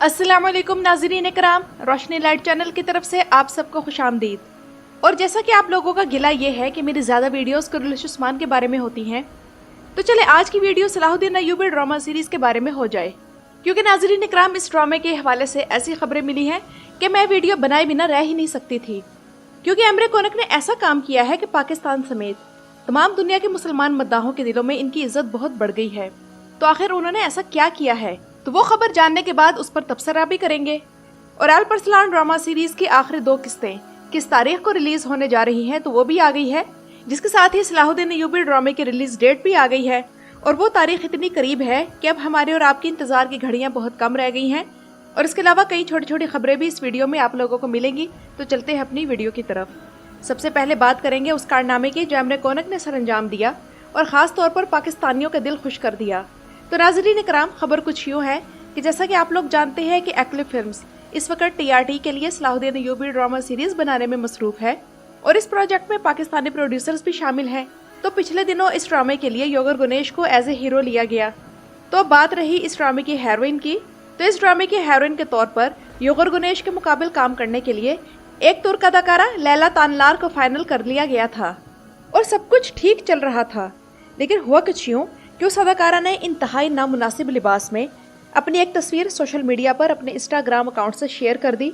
अस्सलाम वालेकुम नाज़रीन इकराम, रोशनी लाइट चैनल की तरफ से आप सबको खुश आमदीद। और जैसा कि आप लोगों का गिला ये है कि मेरी ज़्यादा वीडियोस कुरैश उस्मान के बारे में होती हैं, तो चले आज की video Salahuddin Ayyubi drama series के बारे में हो जाए। क्योंकि नाज़रीन इकराम, इस ड्रामे के हवाले से ऐसी खबरें मिली हैं कि मैं वीडियो बनाए बिना रह ही नहीं सकती थी। क्योंकि एमरे कोनक ने ऐसा काम किया है कि पाकिस्तान समेत तमाम दुनिया के मुसलमान मद्दाहों के दिलों में इनकी इज्जत बहुत बढ़ गई है। तो आखिर उन्होंने ऐसा क्या किया है, तो वो खबर जानने के बाद उस पर तबसरा भी करेंगे। और अल्परसलान ड्रामा सीरीज की आखिरी 2 किस्तें किस तारीख को रिलीज होने जा रही हैं, तो वो भी आ गई है, जिसके साथ ही सलाहुद्दीन अय्यूबी ड्रामे की रिलीज डेट भी आ गई है। और वो तारीख इतनी करीब है कि अब हमारे और आपकी इंतजार की घड़ियां बहुत कम रह गई हैं। और इसके अलावा कई छोटी छोटी खबरें भी इस वीडियो में आप लोगों को मिलेंगी। तो चलते हैं अपनी वीडियो की तरफ। सबसे पहले बात करेंगे उस कारनामे की जो एमरे कोनक ने सर अंजाम दिया और खास तौर पर पाकिस्तानियों का दिल खुश कर दिया। तो नाज़रीन इकराम, खबर कुछ यूँ है कि जैसा कि आप लोग जानते हैं कि एक्लिफ फिल्म्स इस वक्त टीआरटी के लिए सलाहुद्दीन अय्यूबी ड्रामा सीरीज बनाने में मसरूफ है और इस प्रोजेक्ट में पाकिस्तानी प्रोड्यूसर्स भी शामिल हैं। तो पिछले दिनों इस ड्रामे के लिए योगर गुनेश को एज ए हीरो लिया गया। तो अब बात रही इस ड्रामे की हेरोइन की, तो इस ड्रामे की हेरोइन के तौर पर योगर गुनेश के मुकाबले काम करने के लिए एक तुर्क अदाकारा लैला तानलार को फाइनल कर लिया गया था और सब कुछ ठीक चल रहा था। लेकिन हुआ कुछ यूँ कि उस अदाकारा ने इंतहाई नामुनासिब लिबास में अपनी एक तस्वीर सोशल मीडिया पर अपने इंस्टाग्राम अकाउंट से शेयर कर दी।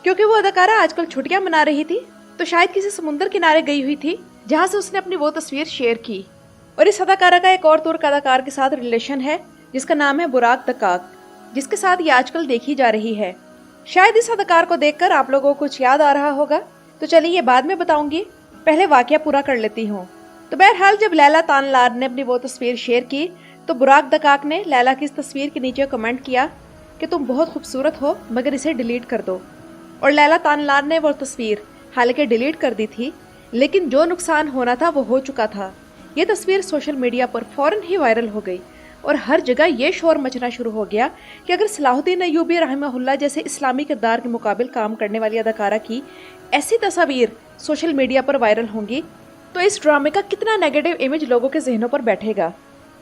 क्योंकि वो अदाकारा आजकल छुट्टियां मना रही थी, तो शायद किसी समुद्र किनारे गई हुई थी जहां से उसने अपनी वो तस्वीर शेयर की। और इस अदाकारा का एक और तुर्क अदाकार के साथ रिलेशन है जिसका नाम है बुराक दकाक, जिसके साथ ये आजकल देखी जा रही है। शायद इस अदाकार को देखकर आप लोगों को कुछ याद आ रहा होगा, तो चलिए ये बाद में बताऊंगी, पहले वाकया पूरा कर लेती हूँ। तो बहरहाल जब लैला तानलार ने अपनी वो तस्वीर शेयर की तो बुराक दकाक ने लैला की इस तस्वीर के नीचे कमेंट किया कि तुम बहुत खूबसूरत हो मगर इसे डिलीट कर दो। और लैला तानलार ने वो तस्वीर हालांकि डिलीट कर दी थी, लेकिन जो नुकसान होना था वो हो चुका था। ये तस्वीर सोशल मीडिया पर फौरन ही वायरल हो गई और हर जगह ये शोर मचना शुरू हो गया कि अगर सलाहुद्दीन अय्यूबी रहमहुल्लाह जैसे इस्लामी किरदार के मुकाबिल काम करने वाली अदाकारा की ऐसी तस्वीर सोशल मीडिया पर वायरल होंगी तो इस ड्रामे का कितना नेगेटिव इमेज लोगों के जहनों पर बैठेगा।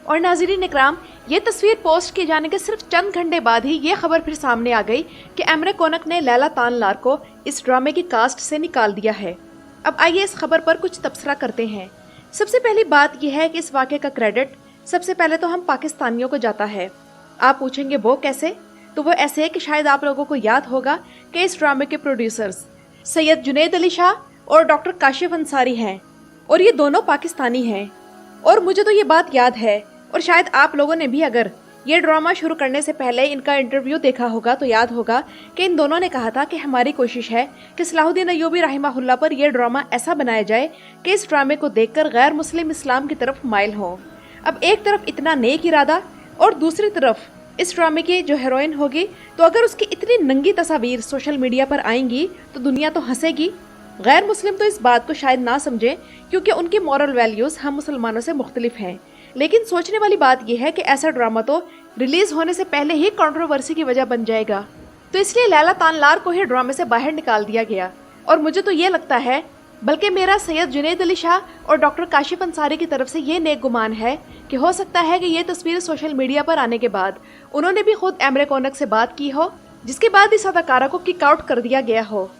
और नाज़रीन इकराम, ये तस्वीर पोस्ट किए जाने के सिर्फ चंद घंटे बाद ही ये खबर फिर सामने आ गई कि एमरे कोनक ने लैला तानलार को इस ड्रामे की कास्ट से निकाल दिया है। अब आइए इस खबर पर कुछ तबसरा करते हैं। सबसे पहली बात यह है कि इस वाक़े का क्रेडिट सबसे पहले तो हम पाकिस्तानियों को जाता है। आप पूछेंगे वो कैसे, तो वो ऐसे है कि शायद आप लोगों को याद होगा कि इस ड्रामे के प्रोड्यूसर्स सैयद जुनैद अली शाह और डॉक्टर काशिफ अंसारी हैं और ये दोनों पाकिस्तानी हैं। और मुझे तो ये बात याद है, और शायद आप लोगों ने भी अगर ये ड्रामा शुरू करने से पहले इनका इंटरव्यू देखा होगा तो याद होगा कि इन दोनों ने कहा था कि हमारी कोशिश है कि सलाहुद्दीन अय्यूबी रहमहुल्लाह पर यह ड्रामा ऐसा बनाया जाए कि इस ड्रामे को देखकर गैर मुस्लिम इस्लाम की तरफ माइल हो। अब एक तरफ इतना नेक इरादा और दूसरी तरफ इस ड्रामे की जो हीरोइन होगी, तो अगर उसकी इतनी नंगी तस्वीर सोशल मीडिया पर आएंगी तो दुनिया तो हंसेगी। गैर मुस्लिम तो इस बात को शायद ना समझें क्योंकि उनकी मॉरल वैल्यूज हम मुसलमानों से मुख्तलिफ हैं। लेकिन सोचने वाली बात यह है कि ऐसा ड्रामा तो रिलीज होने से पहले ही कंट्रोवर्सी की वजह बन जाएगा। तो इसलिए लैला तानलार को ही ड्रामे से बाहर निकाल दिया गया। और मुझे तो ये लगता है, बल्कि मेरा सैयद जुनैद अली शाह और डॉक्टर काशिफ अंसारी की तरफ से ये नेक गुमान है कि हो सकता है कि ये तस्वीर सोशल मीडिया पर आने के बाद उन्होंने भी खुद एमरे कोनक से बात की हो, जिसके बाद इस अदाकारा को किक आउट कर दिया गया हो।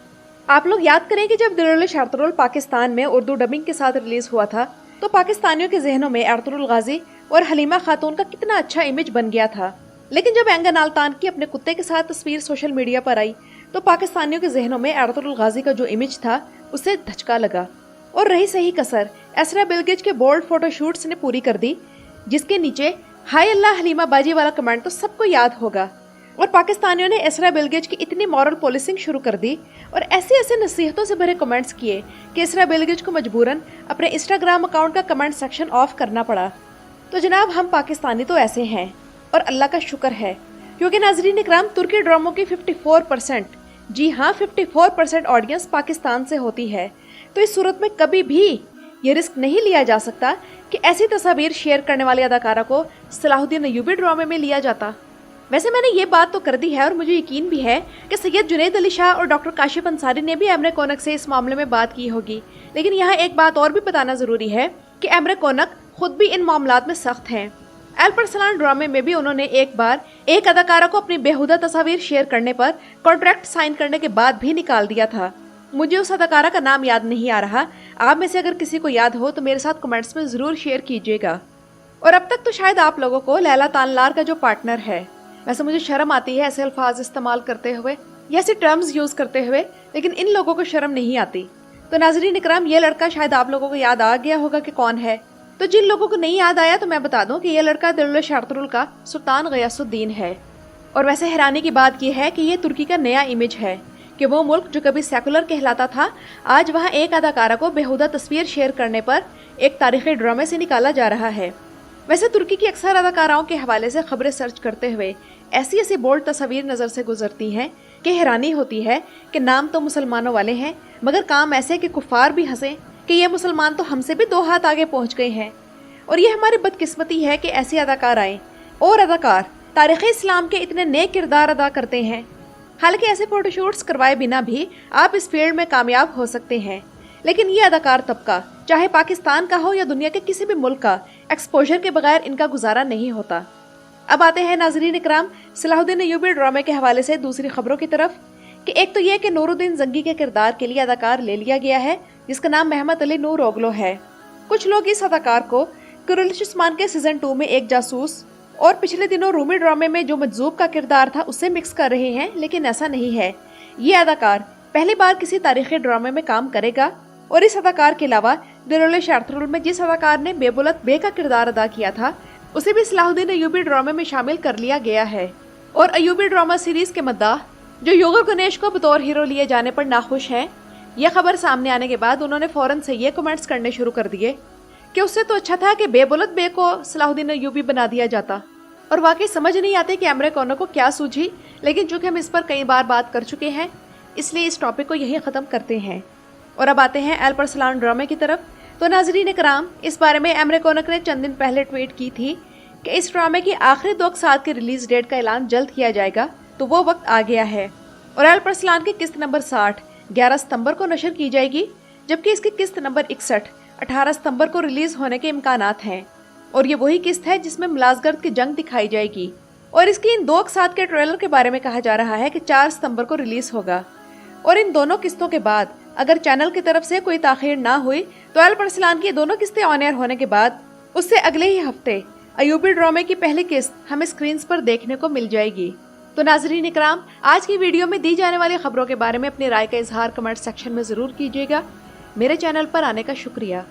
आप लोग याद करें कि जब दिल शार्तुल पाकिस्तान में उर्दू डबिंग के साथ रिलीज हुआ था तो पाकिस्तानियों के जहनों में अर्तुगरुल गाजी और हलीमा खातून का कितना अच्छा इमेज बन गया था। लेकिन जब एंगन अल्तान की अपने कुत्ते के साथ तस्वीर सोशल मीडिया पर आई तो पाकिस्तानियों के जहनों में अर्तुगरुल गाजी का जो इमेज था उससे धचका लगा। और रही सही कसर एसरा बिलगिच के बोल्ड फोटोशूट्स ने पूरी कर दी, जिसके नीचे हाय अल्लाह हलीमा बाजी वाला कमेंट तो सबको याद होगा। और पाकिस्तानियों ने एसरा बिलगिच की इतनी मॉरल पॉलिसिंग शुरू कर दी और ऐसे ऐसे नसीहतों से भरे कमेंट्स किए कि एसरा बिलगिच को मजबूरन अपने इंस्टाग्राम अकाउंट का कमेंट सेक्शन ऑफ करना पड़ा। तो जनाब, हम पाकिस्तानी तो ऐसे हैं और अल्लाह का शुक्र है, क्योंकि नाज़रीन इकराम, तुर्की ड्रामों की 54%, जी हाँ 54% ऑडियंस पाकिस्तान से होती है। तो इस सूरत में कभी भी ये रिस्क नहीं लिया जा सकता कि ऐसी तस्वीर शेयर करने वाले अदाकारा को सलाहुद्दीन अय्यूबी ड्रामे में लिया जाता। वैसे मैंने ये बात तो कर दी है और मुझे यकीन भी है कि सैयद जुनैद अली शाह और डॉक्टर काशिफ अंसारी ने भी एमरे कोनक से इस मामले में बात की होगी। लेकिन यहाँ एक बात और भी बताना ज़रूरी है कि एमरे कोनक खुद भी इन मामलात में सख्त हैं अरसलान ड्रामे में भी उन्होंने एक बार एक अदाकारा को अपनी बेहुदा तस्वीर शेयर करने पर कॉन्ट्रैक्ट साइन करने के बाद भी निकाल दिया था। मुझे उस अदाकारा का नाम याद नहीं आ रहा, आप में से अगर किसी को याद हो तो मेरे साथ कमेंट्स में जरूर शेयर कीजिएगा। और अब तक तो शायद आप लोगों को लैला तानलार का जो पार्टनर है, वैसे मुझे शर्म आती है ऐसे अल्फाज इस्तेमाल करते हुए या ऐसे टर्म्स यूज करते हुए, लेकिन इन लोगों को शर्म नहीं आती। तो नाज़रीन इकराम, ये लड़का शायद आप लोगों को याद आ गया होगा कि कौन है। तो जिन लोगों को नहीं याद आया तो मैं बता दूं कि ये लड़का दरुल शारतुल का सुल्तान गयासुद्दीन है। और वैसे हैरानी की बात यह है कि ये तुर्की का नया इमेज है कि वो मुल्क जो कभी सेकुलर कहलाता था, आज वहाँ एक अदाकारा को बेहुदा तस्वीर शेयर करने पर एक तारीखी ड्रामे से निकाला जा रहा है। वैसे तुर्की की अक्सर अदाकाराओं के हवाले से खबरें सर्च करते हुए ऐसी ऐसी बोल्ड तस्वीर नज़र से गुजरती हैं कि हैरानी होती है कि नाम तो मुसलमानों वाले हैं, मगर काम ऐसे कि कुफार भी हंसे कि ये मुसलमान तो हमसे भी 2 हाथ आगे पहुंच गए हैं। और ये हमारी बदकिस्मती है कि ऐसी अदाकाराएं और अदाकार तारीख़ इस्लाम के इतने नेक किरदार अदा करते हैं। हालांकि ऐसे फोटोशूट्स करवाए बिना भी आप इस फील्ड में कामयाब हो सकते हैं, लेकिन ये अदाकार तबका चाहे पाकिस्तान का हो या दुनिया के किसी भी मुल्क का, एक्सपोजर के बगैर इनका गुजारा नहीं होता। अब आते हैं नाजरीन इकराम सलाहुद्दीन अय्यूबी ड्रामे के हवाले से दूसरी खबरों की तरफ कि एक तो ये कि नूरुद्दीन जंगी के किरदार के लिए अदाकार ले लिया गया है जिसका नाम मेहमत अली नूर ओगलो है। कुछ लोग इस अदाकार को कुरैश उस्मान के सीजन 2 में एक जासूस और पिछले दिनों रूमी ड्रामे में जो मजजूब का किरदार था उससे मिक्स कर रहे हैं, लेकिन ऐसा नहीं है। ये अदाकार पहली बार किसी तारीखी ड्रामे में काम करेगा और इस अदाकार के अलावा दरुल शारतुल में जिस अदाकार ने बेबुलत बे का किरदार अदा किया था उसे भी सलाहुद्दीन अय्यूबी ड्रामे में शामिल कर लिया गया है। और अय्यूबी ड्रामा सीरीज के मद्दाह जो योगर गणेश को बतौर हीरो लिए जाने पर नाखुश हैं, यह खबर सामने आने के बाद उन्होंने फौरन से ये कमेंट्स करने शुरू कर दिए कि उससे तो अच्छा था कि बेबुलत बे को सलाहुद्दीन अय्यूबी बना दिया जाता। और वाकई समझ नहीं आते कि एमरे कौनो को क्या सूझी, लेकिन चूंकि हम इस पर कई बार बात कर चुके हैं इसलिए इस टॉपिक को यही ख़त्म करते हैं। और अब आते हैं अरसलान ड्रामे की तरफ। तो नाजरीन इकराम, इस बारे में एमरे कौनक ने चंद दिन पहले ट्वीट की थी कि इस ड्रामे की आखिरी 2 अक़सात की रिलीज डेट का ऐलान जल्द किया जाएगा, तो वो वक्त आ गया है। और अरसलान की किस्त नंबर 60 11 सितंबर को नशर की जाएगी, जबकि इसकी किस्त नंबर 61 18 सितंबर को रिलीज होने के इम्कानात हैं। और ये वही किस्त है जिसमें मुलाज़गर्द की जंग दिखाई जाएगी। और इसकी इन 2 अक़सात के ट्रेलर के बारे में कहा जा रहा है कि 4 सितंबर को रिलीज होगा। और इन दोनों किस्तों के बाद अगर चैनल की तरफ से कोई ताख़ीर ना हुई तो अरसलान की दोनों किस्तें ऑन एयर होने के बाद उससे अगले ही हफ्ते अय्यूबी ड्रामे की पहली किस्त हमें स्क्रीन पर देखने को मिल जाएगी। तो नाजरीन इकराम, आज की वीडियो में दी जाने वाली खबरों के बारे में अपनी राय का इजहार कमेंट सेक्शन में जरूर कीजिएगा। मेरे चैनल पर आने का शुक्रिया।